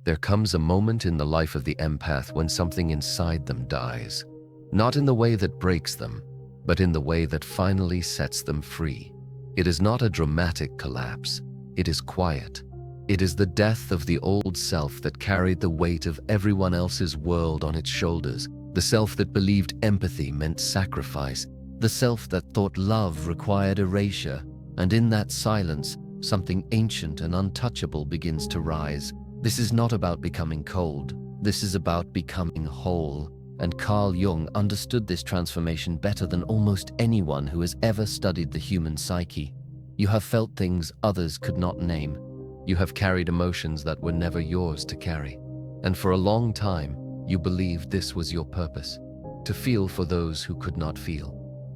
There comes a moment in the life of the empath when something inside them dies. Not in the way that breaks them, but in the way that finally sets them free. It is not a dramatic collapse. It is quiet. It is the death of the old self that carried the weight of everyone else's world on its shoulders, the self that believed empathy meant sacrifice, the self that thought love required erasure, and in that silence, something ancient and untouchable begins to rise. This is not about becoming cold. This is about becoming whole. And Carl Jung understood this transformation better than almost anyone who has ever studied the human psyche. You have felt things others could not name. You have carried emotions that were never yours to carry. And for a long time, you believed this was your purpose: to feel for those who could not feel,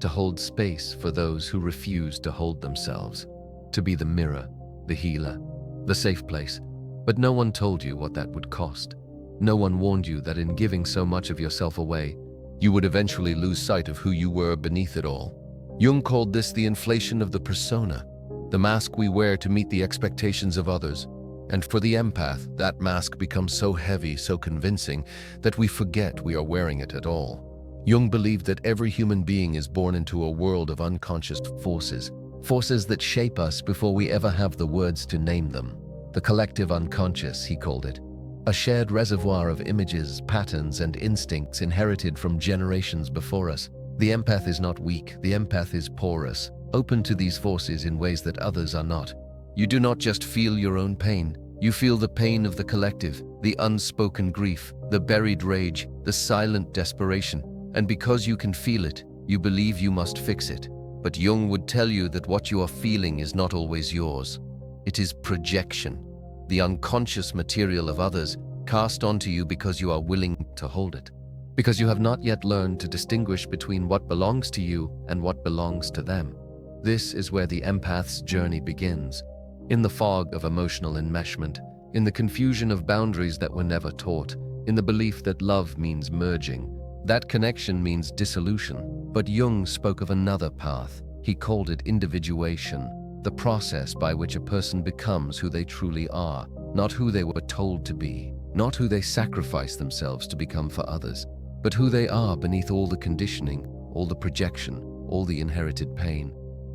to hold space for those who refused to hold themselves, to be the mirror, the healer, the safe place. But no one told you what that would cost. No one warned you that in giving so much of yourself away, you would eventually lose sight of who you were beneath it all. Jung called this the inflation of the persona, the mask we wear to meet the expectations of others. And for the empath, that mask becomes so heavy, so convincing, that we forget we are wearing it at all. Jung believed that every human being is born into a world of unconscious forces, forces that shape us before we ever have the words to name them. The collective unconscious, he called it. A shared reservoir of images, patterns, and instincts inherited from generations before us. The empath is not weak. The empath is porous, open to these forces in ways that others are not. You do not just feel your own pain. You feel the pain of the collective, the unspoken grief, the buried rage, the silent desperation. And because you can feel it, you believe you must fix it. But Jung would tell you that what you are feeling is not always yours. It is projection, the unconscious material of others cast onto you because you are willing to hold it, because you have not yet learned to distinguish between what belongs to you and what belongs to them. This is where the empath's journey begins, in the fog of emotional enmeshment, in the confusion of boundaries that were never taught, in the belief that love means merging, that connection means dissolution. But Jung spoke of another path. He called it individuation, the process by which a person becomes who they truly are, not who they were told to be, not who they sacrifice themselves to become for others, but who they are beneath all the conditioning, all the projection, all the inherited pain.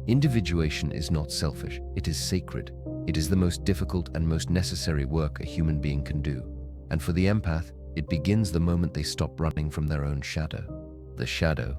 Individuation is not selfish, it is sacred. It is the most difficult and most necessary work a human being can do. And for the empath, it begins the moment they stop running from their own shadow. The shadow,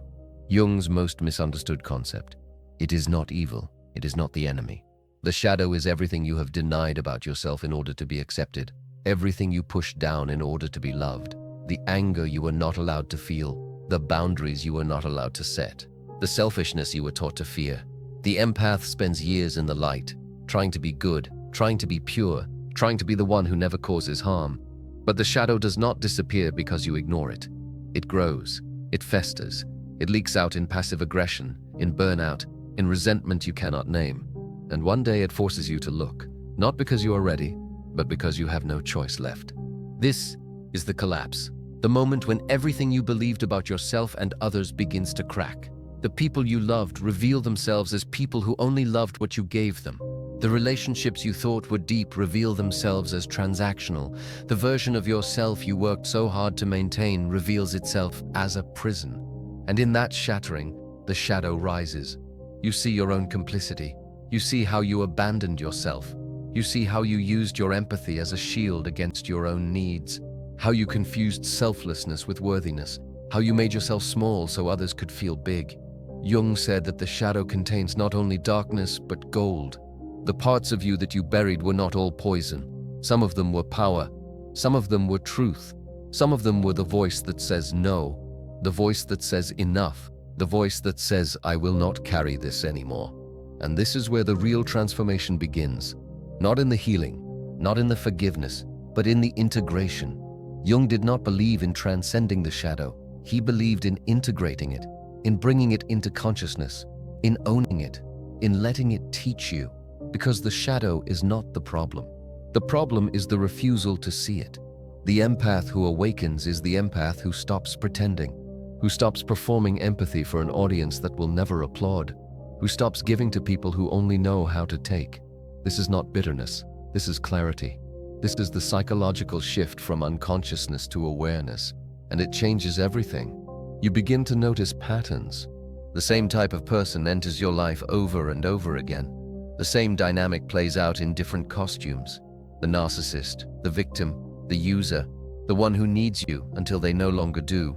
Jung's most misunderstood concept. It is not evil. It is not the enemy. The shadow is everything you have denied about yourself in order to be accepted, everything you pushed down in order to be loved, the anger you were not allowed to feel, the boundaries you were not allowed to set, the selfishness you were taught to fear. The empath spends years in the light, trying to be good, trying to be pure, trying to be the one who never causes harm. But the shadow does not disappear because you ignore it. It grows, it festers, it leaks out in passive aggression, in burnout, in resentment you cannot name. And one day it forces you to look, not because you are ready, but because you have no choice left. This is the collapse, the moment when everything you believed about yourself and others begins to crack. The people you loved reveal themselves as people who only loved what you gave them. The relationships you thought were deep reveal themselves as transactional. The version of yourself you worked so hard to maintain reveals itself as a prison. And in that shattering, the shadow rises. You see your own complicity. You see how you abandoned yourself. You see how you used your empathy as a shield against your own needs. How you confused selflessness with worthiness. How you made yourself small so others could feel big. Jung said that the shadow contains not only darkness, but gold. The parts of you that you buried were not all poison. Some of them were power. Some of them were truth. Some of them were the voice that says no. The voice that says enough. The voice that says, I will not carry this anymore. And this is where the real transformation begins. Not in the healing, not in the forgiveness, but in the integration. Jung did not believe in transcending the shadow. He believed in integrating it, in bringing it into consciousness, in owning it, in letting it teach you. Because the shadow is not the problem. The problem is the refusal to see it. The empath who awakens is the empath who stops pretending, who stops performing empathy for an audience that will never applaud, who stops giving to people who only know how to take. This is not bitterness. This is clarity. This is the psychological shift from unconsciousness to awareness, and it changes everything. You begin to notice patterns. The same type of person enters your life over and over again. The same dynamic plays out in different costumes. The narcissist, the victim, the user, the one who needs you until they no longer do.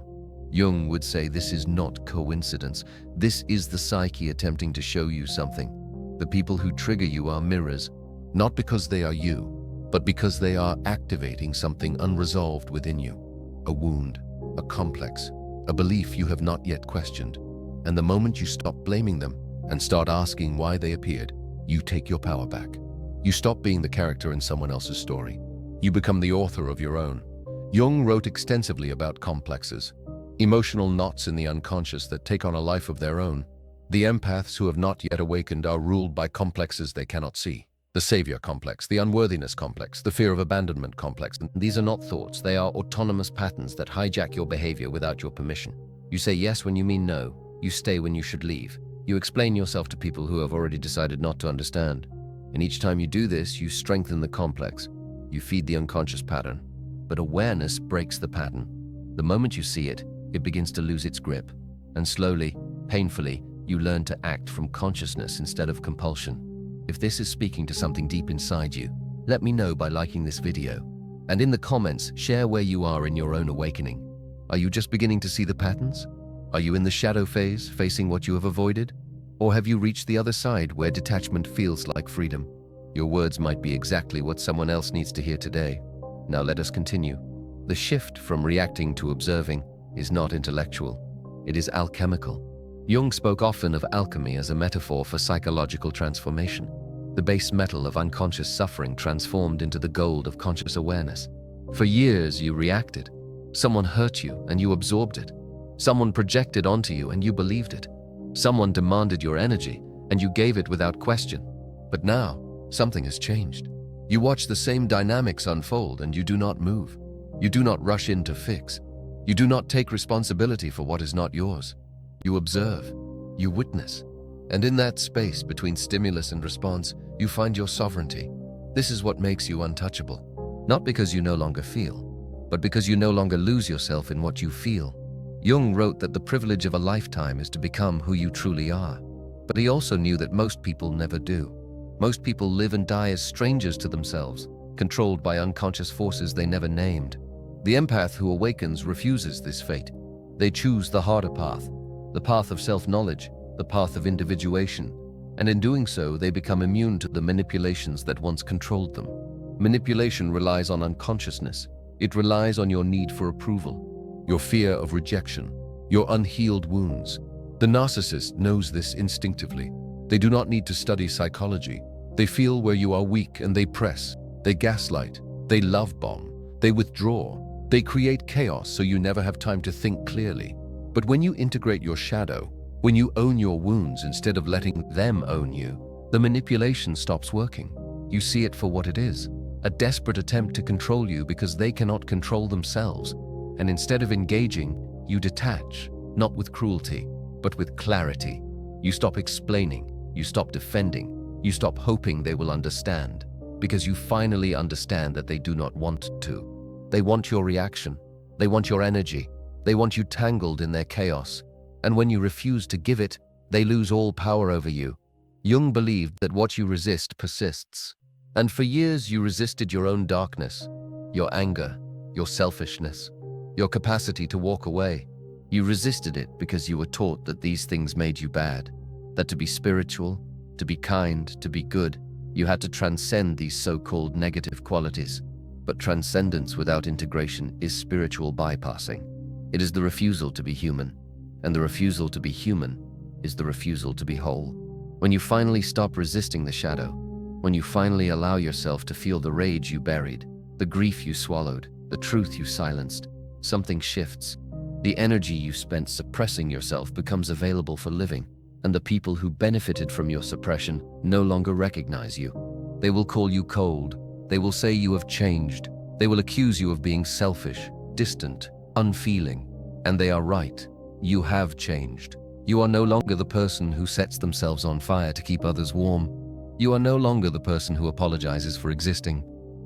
Jung would say this is not coincidence. This is the psyche attempting to show you something. The people who trigger you are mirrors, not because they are you, but because they are activating something unresolved within you. A wound, a complex, a belief you have not yet questioned. And the moment you stop blaming them and start asking why they appeared, you take your power back. You stop being the character in someone else's story. You become the author of your own. Jung wrote extensively about complexes, emotional knots in the unconscious that take on a life of their own. The empaths who have not yet awakened are ruled by complexes they cannot see. The savior complex, the unworthiness complex, the fear of abandonment complex. These are not thoughts, they are autonomous patterns that hijack your behavior without your permission. You say yes when you mean no. You stay when you should leave. You explain yourself to people who have already decided not to understand. And each time you do this, you strengthen the complex. You feed the unconscious pattern. But awareness breaks the pattern. The moment you see it, it begins to lose its grip. And slowly, painfully, you learn to act from consciousness instead of compulsion. If this is speaking to something deep inside you, let me know by liking this video. And in the comments, share where you are in your own awakening. Are you just beginning to see the patterns? Are you in the shadow phase, facing what you have avoided? Or have you reached the other side where detachment feels like freedom? Your words might be exactly what someone else needs to hear today. Now let us continue. The shift from reacting to observing is not intellectual. It is alchemical. Jung spoke often of alchemy as a metaphor for psychological transformation. The base metal of unconscious suffering transformed into the gold of conscious awareness. For years you reacted. Someone hurt you and you absorbed it. Someone projected onto you and you believed it. Someone demanded your energy and you gave it without question. But now, something has changed. You watch the same dynamics unfold and you do not move. You do not rush in to fix. You do not take responsibility for what is not yours. You observe, you witness, and in that space between stimulus and response, you find your sovereignty. This is what makes you untouchable. Not because you no longer feel, but because you no longer lose yourself in what you feel. Jung wrote that the privilege of a lifetime is to become who you truly are. But he also knew that most people never do. Most people live and die as strangers to themselves, controlled by unconscious forces they never named. The empath who awakens refuses this fate. They choose the harder path, the path of self-knowledge, the path of individuation, and in doing so, they become immune to the manipulations that once controlled them. Manipulation relies on unconsciousness. It relies on your need for approval, your fear of rejection, your unhealed wounds. The narcissist knows this instinctively. They do not need to study psychology. They feel where you are weak and they press. They gaslight. They love bomb. They withdraw. They create chaos so you never have time to think clearly. But when you integrate your shadow, when you own your wounds instead of letting them own you, the manipulation stops working. You see it for what it is, a desperate attempt to control you because they cannot control themselves. And instead of engaging, you detach, not with cruelty, but with clarity. You stop explaining, you stop defending, you stop hoping they will understand, because you finally understand that they do not want to. They want your reaction, they want your energy, they want you tangled in their chaos. And when you refuse to give it, they lose all power over you. Jung believed that what you resist persists. And for years you resisted your own darkness, your anger, your selfishness, your capacity to walk away. You resisted it because you were taught that these things made you bad, that to be spiritual, to be kind, to be good, you had to transcend these so-called negative qualities. But transcendence without integration is spiritual bypassing. It is the refusal to be human, and the refusal to be human is the refusal to be whole. When you finally stop resisting the shadow, when you finally allow yourself to feel the rage you buried, the grief you swallowed, the truth you silenced, something shifts. The energy you spent suppressing yourself becomes available for living, and the people who benefited from your suppression no longer recognize you. They will call you cold. They will say you have changed. They will accuse you of being selfish, distant, unfeeling. And they are right. You have changed. You are no longer the person who sets themselves on fire to keep others warm. You are no longer the person who apologizes for existing.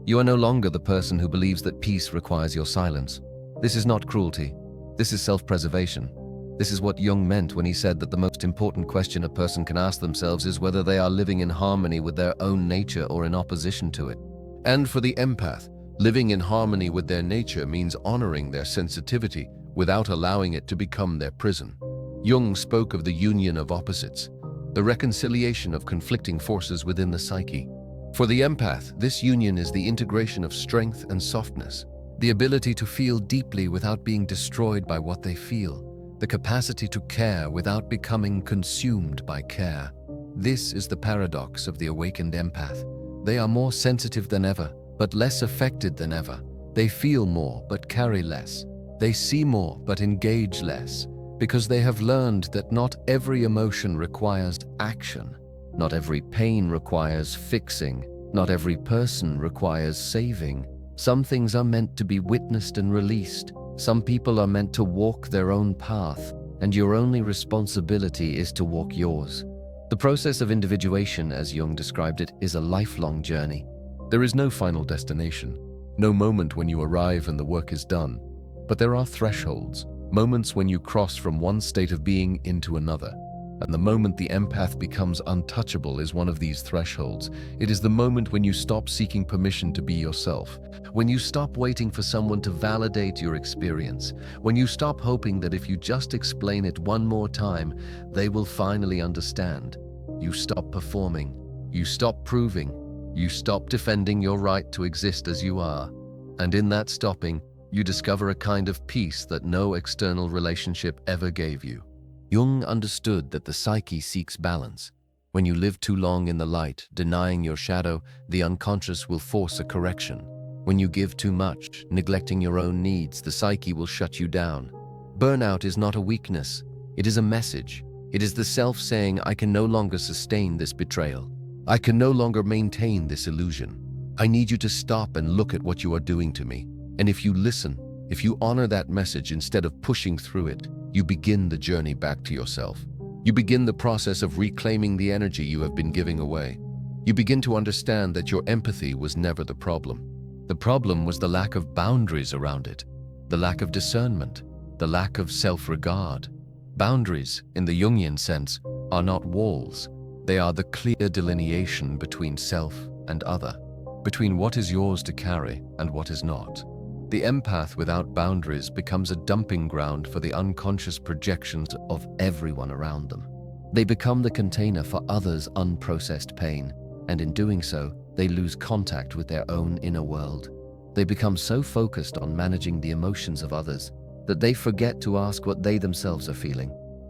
You are no longer the person who believes that peace requires your silence. This is not cruelty. This is self-preservation. This is what Jung meant when he said that the most important question a person can ask themselves is whether they are living in harmony with their own nature or in opposition to it. And for the empath, living in harmony with their nature means honoring their sensitivity without allowing it to become their prison. Jung spoke of the union of opposites, the reconciliation of conflicting forces within the psyche. For the empath, this union is the integration of strength and softness, the ability to feel deeply without being destroyed by what they feel, the capacity to care without becoming consumed by care. This is the paradox of the awakened empath. They are more sensitive than ever, but less affected than ever. They feel more, but carry less. They see more, but engage less, because they have learned that not every emotion requires action. Not every pain requires fixing. Not every person requires saving. Some things are meant to be witnessed and released. Some people are meant to walk their own path, and your only responsibility is to walk yours. The process of individuation, as Jung described it, is a lifelong journey. There is no final destination, no moment when you arrive and the work is done. But there are thresholds, moments when you cross from one state of being into another. And the moment the empath becomes untouchable is one of these thresholds. It is the moment when you stop seeking permission to be yourself, when you stop waiting for someone to validate your experience, when you stop hoping that if you just explain it one more time, they will finally understand. You stop performing, you stop proving, you stop defending your right to exist as you are. And in that stopping, you discover a kind of peace that no external relationship ever gave you. Jung understood that the psyche seeks balance. When you live too long in the light, denying your shadow, the unconscious will force a correction. When you give too much, neglecting your own needs, the psyche will shut you down. Burnout is not a weakness. It is a message. It is the self saying, I can no longer sustain this betrayal. I can no longer maintain this illusion. I need you to stop and look at what you are doing to me. And if you listen, if you honor that message instead of pushing through it, you begin the journey back to yourself. You begin the process of reclaiming the energy you have been giving away. You begin to understand that your empathy was never the problem. The problem was the lack of boundaries around it, the lack of discernment, the lack of self-regard. Boundaries, in the Jungian sense, are not walls. They are the clear delineation between self and other, between what is yours to carry and what is not. The empath without boundaries becomes a dumping ground for the unconscious projections of everyone around them. They become the container for others' unprocessed pain, and in doing so, they lose contact with their own inner world. They become so focused on managing the emotions of others that they forget to ask what they themselves are feeling,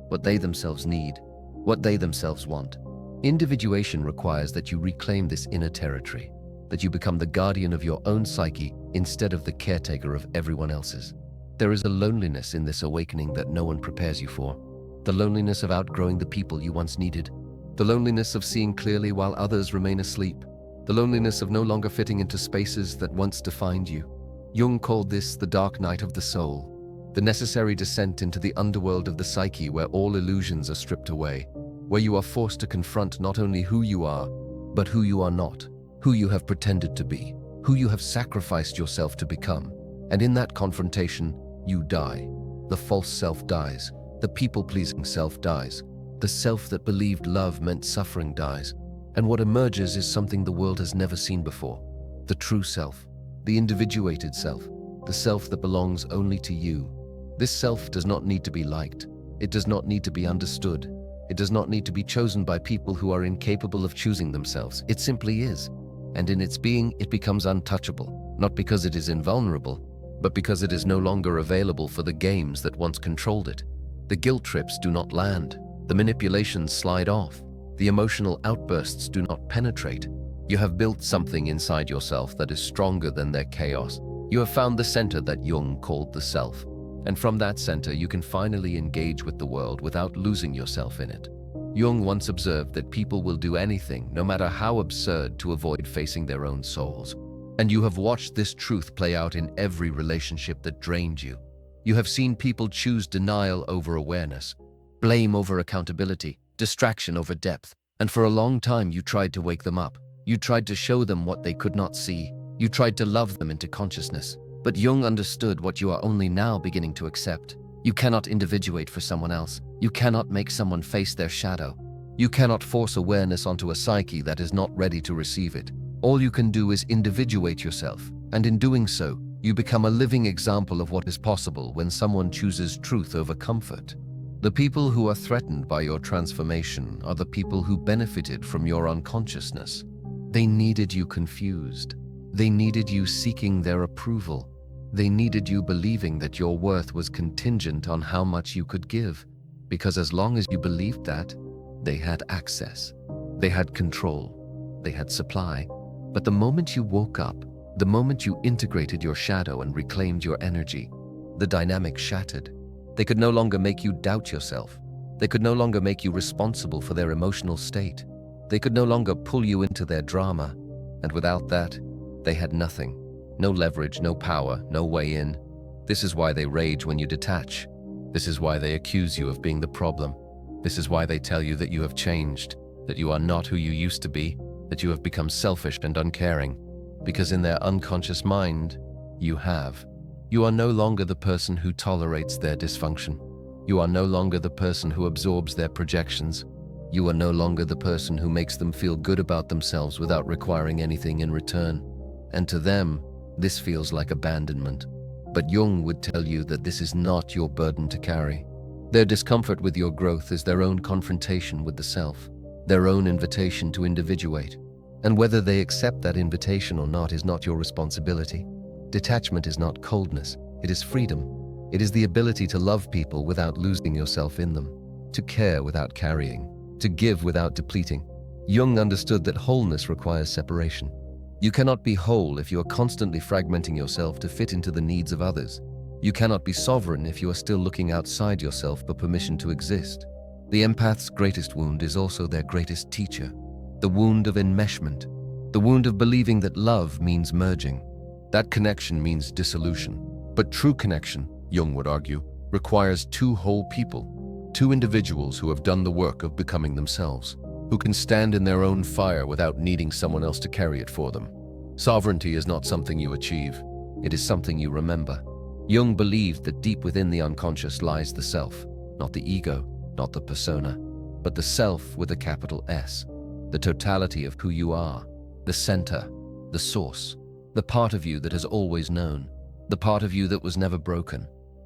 what they themselves need, what they themselves want. Individuation requires that you reclaim this inner territory, that you become the guardian of your own psyche instead of the caretaker of everyone else's. There is a loneliness in this awakening that no one prepares you for. The loneliness of outgrowing the people you once needed. The loneliness of seeing clearly while others remain asleep. The loneliness of no longer fitting into spaces that once defined you. Jung called this the dark night of the soul, the necessary descent into the underworld of the psyche where all illusions are stripped away, where you are forced to confront not only who you are, but who you are not, who you have pretended to be, who you have sacrificed yourself to become. And in that confrontation, you die. The false self dies. The people-pleasing self dies. The self that believed love meant suffering dies. And what emerges is something the world has never seen before. The true self, the individuated self, the self that belongs only to you. This self does not need to be liked. It does not need to be understood. It does not need to be chosen by people who are incapable of choosing themselves. It simply is. And in its being, it becomes untouchable, not because it is invulnerable, but because it is no longer available for the games that once controlled it. The guilt trips do not land. The manipulations slide off. The emotional outbursts do not penetrate. You have built something inside yourself that is stronger than their chaos. You have found the center that Jung called the self. And from that center, you can finally engage with the world without losing yourself in it. Jung once observed that people will do anything, no matter how absurd, to avoid facing their own souls. And you have watched this truth play out in every relationship that drained you. You have seen people choose denial over awareness, blame over accountability, distraction over depth. And for a long time, you tried to wake them up. You tried to show them what they could not see. You tried to love them into consciousness, but Jung understood what you are only now beginning to accept. You cannot individuate for someone else. You cannot make someone face their shadow. You cannot force awareness onto a psyche that is not ready to receive it. All you can do is individuate yourself, and in doing so, you become a living example of what is possible when someone chooses truth over comfort. The people who are threatened by your transformation are the people who benefited from your unconsciousness. They needed you confused. They needed you seeking their approval. They needed you believing that your worth was contingent on how much you could give, because as long as you believed that, they had access. They had control. They had supply. But the moment you woke up, the moment you integrated your shadow and reclaimed your energy, the dynamic shattered. They could no longer make you doubt yourself. They could no longer make you responsible for their emotional state. They could no longer pull you into their drama. And without that, they had nothing. No leverage, no power, no way in. This is why they rage when you detach. This is why they accuse you of being the problem. This is why they tell you that you have changed, that you are not who you used to be, that you have become selfish and uncaring. Because in their unconscious mind, you have. You are no longer the person who tolerates their dysfunction. You are no longer the person who absorbs their projections. You are no longer the person who makes them feel good about themselves without requiring anything in return. And to them, this feels like abandonment. But Jung would tell you that this is not your burden to carry. Their discomfort with your growth is their own confrontation with the self, their own invitation to individuate. And whether they accept that invitation or not is not your responsibility. Detachment is not coldness, it is freedom. It is the ability to love people without losing yourself in them, to care without carrying, to give without depleting. Jung understood that wholeness requires separation. You cannot be whole if you are constantly fragmenting yourself to fit into the needs of others. You cannot be sovereign if you are still looking outside yourself for permission to exist. The empath's greatest wound is also their greatest teacher. The wound of enmeshment. The wound of believing that love means merging. That connection means dissolution. But true connection, Jung would argue, requires two whole people, two individuals who have done the work of becoming themselves, who can stand in their own fire without needing someone else to carry it for them. Sovereignty is not something you achieve. It is something you remember. Jung believed that deep within the unconscious lies the self, not the ego, not the persona, but the self with a capital S, the totality of who you are, the center, the source, the part of you that has always known, the part of you that was never broken.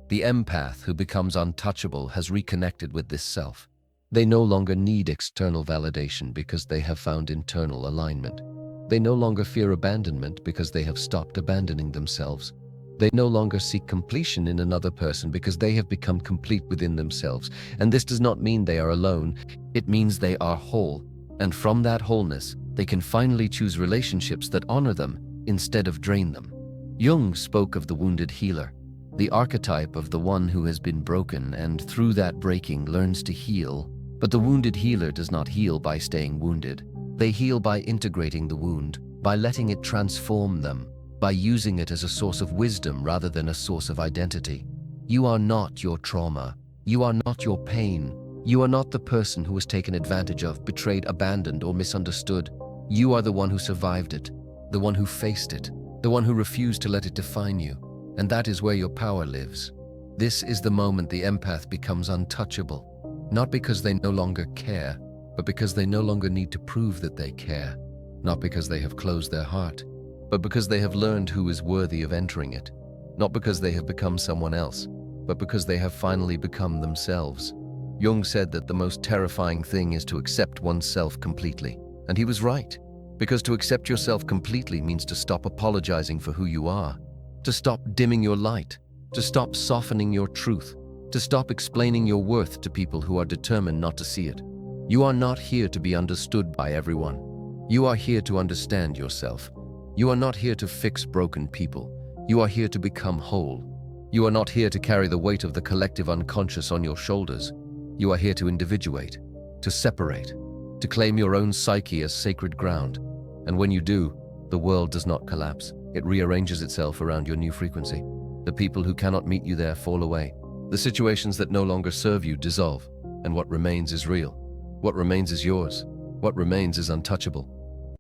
The empath who becomes untouchable has reconnected with this self. They no longer need external validation because they have found internal alignment. They no longer fear abandonment because they have stopped abandoning themselves. They no longer seek completion in another person because they have become complete within themselves. And this does not mean they are alone. It means they are whole. And from that wholeness, they can finally choose relationships that honor them instead of drain them. Jung spoke of the wounded healer, the archetype of the one who has been broken and through that breaking learns to heal. But the wounded healer does not heal by staying wounded. They heal by integrating the wound, by letting it transform them, by using it as a source of wisdom rather than a source of identity. You are not your trauma. You are not your pain. You are not the person who was taken advantage of, betrayed, abandoned, or misunderstood. You are the one who survived it, the one who faced it, the one who refused to let it define you. And that is where your power lives. This is the moment the empath becomes untouchable. Not because they no longer care, but because they no longer need to prove that they care. Not because they have closed their heart, but because they have learned who is worthy of entering it. Not because they have become someone else, but because they have finally become themselves. Jung said that the most terrifying thing is to accept oneself completely. And he was right, because to accept yourself completely means to stop apologizing for who you are, to stop dimming your light, to stop softening your truth, to stop explaining your worth to people who are determined not to see it. You are not here to be understood by everyone. You are here to understand yourself. You are not here to fix broken people. You are here to become whole. You are not here to carry the weight of the collective unconscious on your shoulders. You are here to individuate, to separate, to claim your own psyche as sacred ground. And when you do, the world does not collapse. It rearranges itself around your new frequency. The people who cannot meet you there fall away. The situations that no longer serve you dissolve, and what remains is real. What remains is yours. What remains is untouchable.